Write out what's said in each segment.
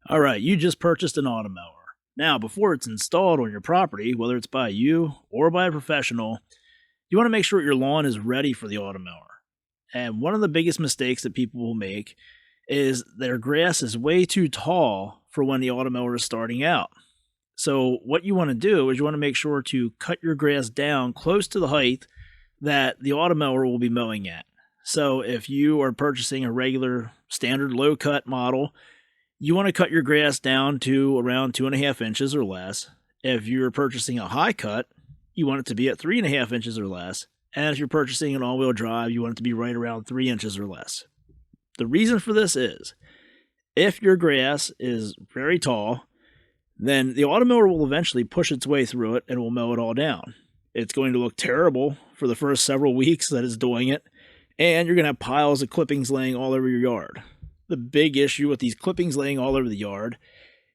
All right, you just purchased an Automower. Now, before it's installed on your property, whether it's by you or by a professional, you want to make sure your lawn is ready for the Automower. And one of the biggest mistakes that people will make is their grass is way too tall for when the Automower is starting out. So, what you want to do is you want to make sure to cut your grass down close to the height that the Automower will be mowing at. So, if you are purchasing a regular standard low cut model, you want to cut your grass down to around 2.5 inches or less. If you're purchasing a high cut, you want it to be at 3.5 inches or less. And if you're purchasing an all-wheel drive, you want it to be right around 3 inches or less. The reason for this is, if your grass is very tall, then the Automower will eventually push its way through it and will mow it all down. It's going to look terrible for the first several weeks that it's doing it, and you're going to have piles of clippings laying all over your yard. The big issue with these clippings laying all over the yard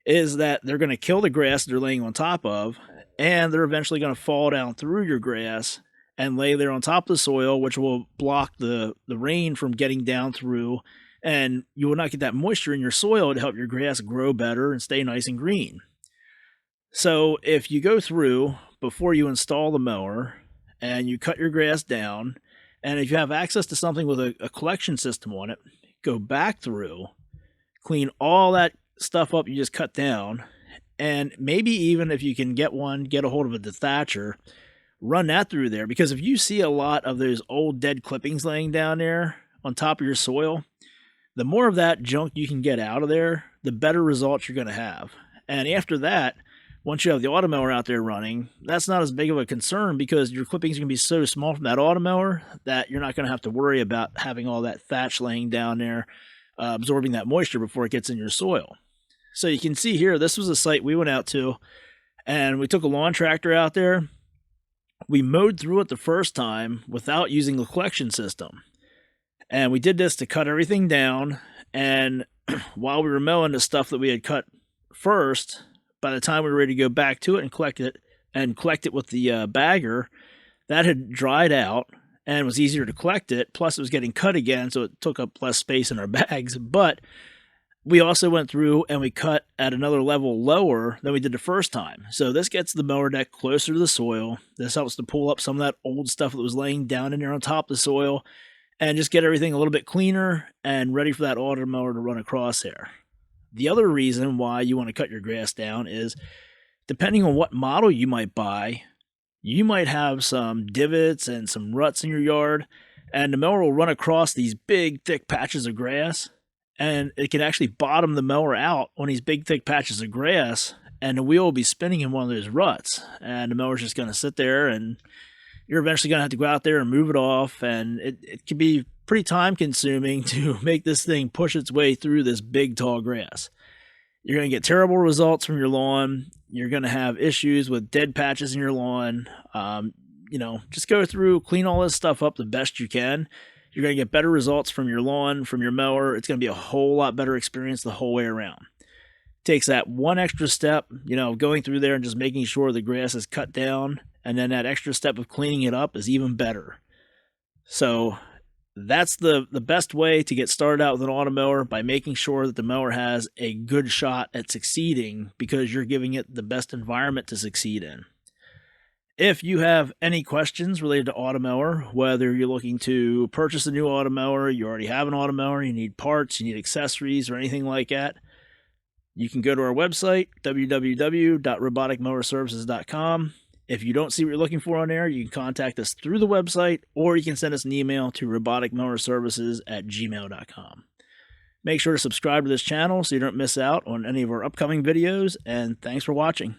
is that they're going to kill the grass they're laying on top of, and they're eventually going to fall down through your grass and lay there on top of the soil, which will block the rain from getting down through, and you will not get that moisture in your soil to help your grass grow better and stay nice and green. So if you go through before you install the mower and you cut your grass down, and if you have access to something with a collection system on it, go back through, clean all that stuff up you just cut down, and maybe even if you can get a hold of a dethatcher, run that through there. Because if you see a lot of those old dead clippings laying down there on top of your soil, the more of that junk you can get out of there, the better results you're going to have. And after that, once you have the Automower out there running, that's not as big of a concern because your clippings are going to be so small from that Automower that you're not going to have to worry about having all that thatch laying down there, absorbing that moisture before it gets in your soil. So you can see here, this was a site we went out to, and we took a lawn tractor out there. We mowed through it the first time without using the collection system. And we did this to cut everything down, and while we were mowing the stuff that we had cut first, by the time we were ready to go back to it and collect it with the bagger, that had dried out and was easier to collect it. Plus, it was getting cut again, so it took up less space in our bags. But we also went through and we cut at another level lower than we did the first time. So this gets the mower deck closer to the soil. This helps to pull up some of that old stuff that was laying down in there on top of the soil and just get everything a little bit cleaner and ready for that Automower to run across there. The other reason why you want to cut your grass down is, depending on what model you might buy, you might have some divots and some ruts in your yard, and the mower will run across these big, thick patches of grass, and it can actually bottom the mower out on these big, thick patches of grass, and the wheel will be spinning in one of those ruts, and the mower's just going to sit there, and you're eventually going to have to go out there and move it off, and it can be pretty time consuming to make this thing push its way through this big tall grass. You're going to get terrible results from your lawn. You're going to have issues with dead patches in your lawn. Just go through, clean all this stuff up the best you can. You're going to get better results from your lawn, from your mower. It's going to be a whole lot better experience the whole way around. Takes that one extra step, going through there and just making sure the grass is cut down, and then that extra step of cleaning it up is even better. So that's the best way to get started out with an Automower, by making sure that the mower has a good shot at succeeding, because you're giving it the best environment to succeed in. If you have any questions related to Automower, whether you're looking to purchase a new Automower, you already have an Automower, you need parts, you need accessories, or anything like that, you can go to our website, www.roboticmowerservices.com. If you don't see what you're looking for on there, you can contact us through the website, or you can send us an email to roboticmowerservices@gmail.com. Make sure to subscribe to this channel so you don't miss out on any of our upcoming videos, and thanks for watching.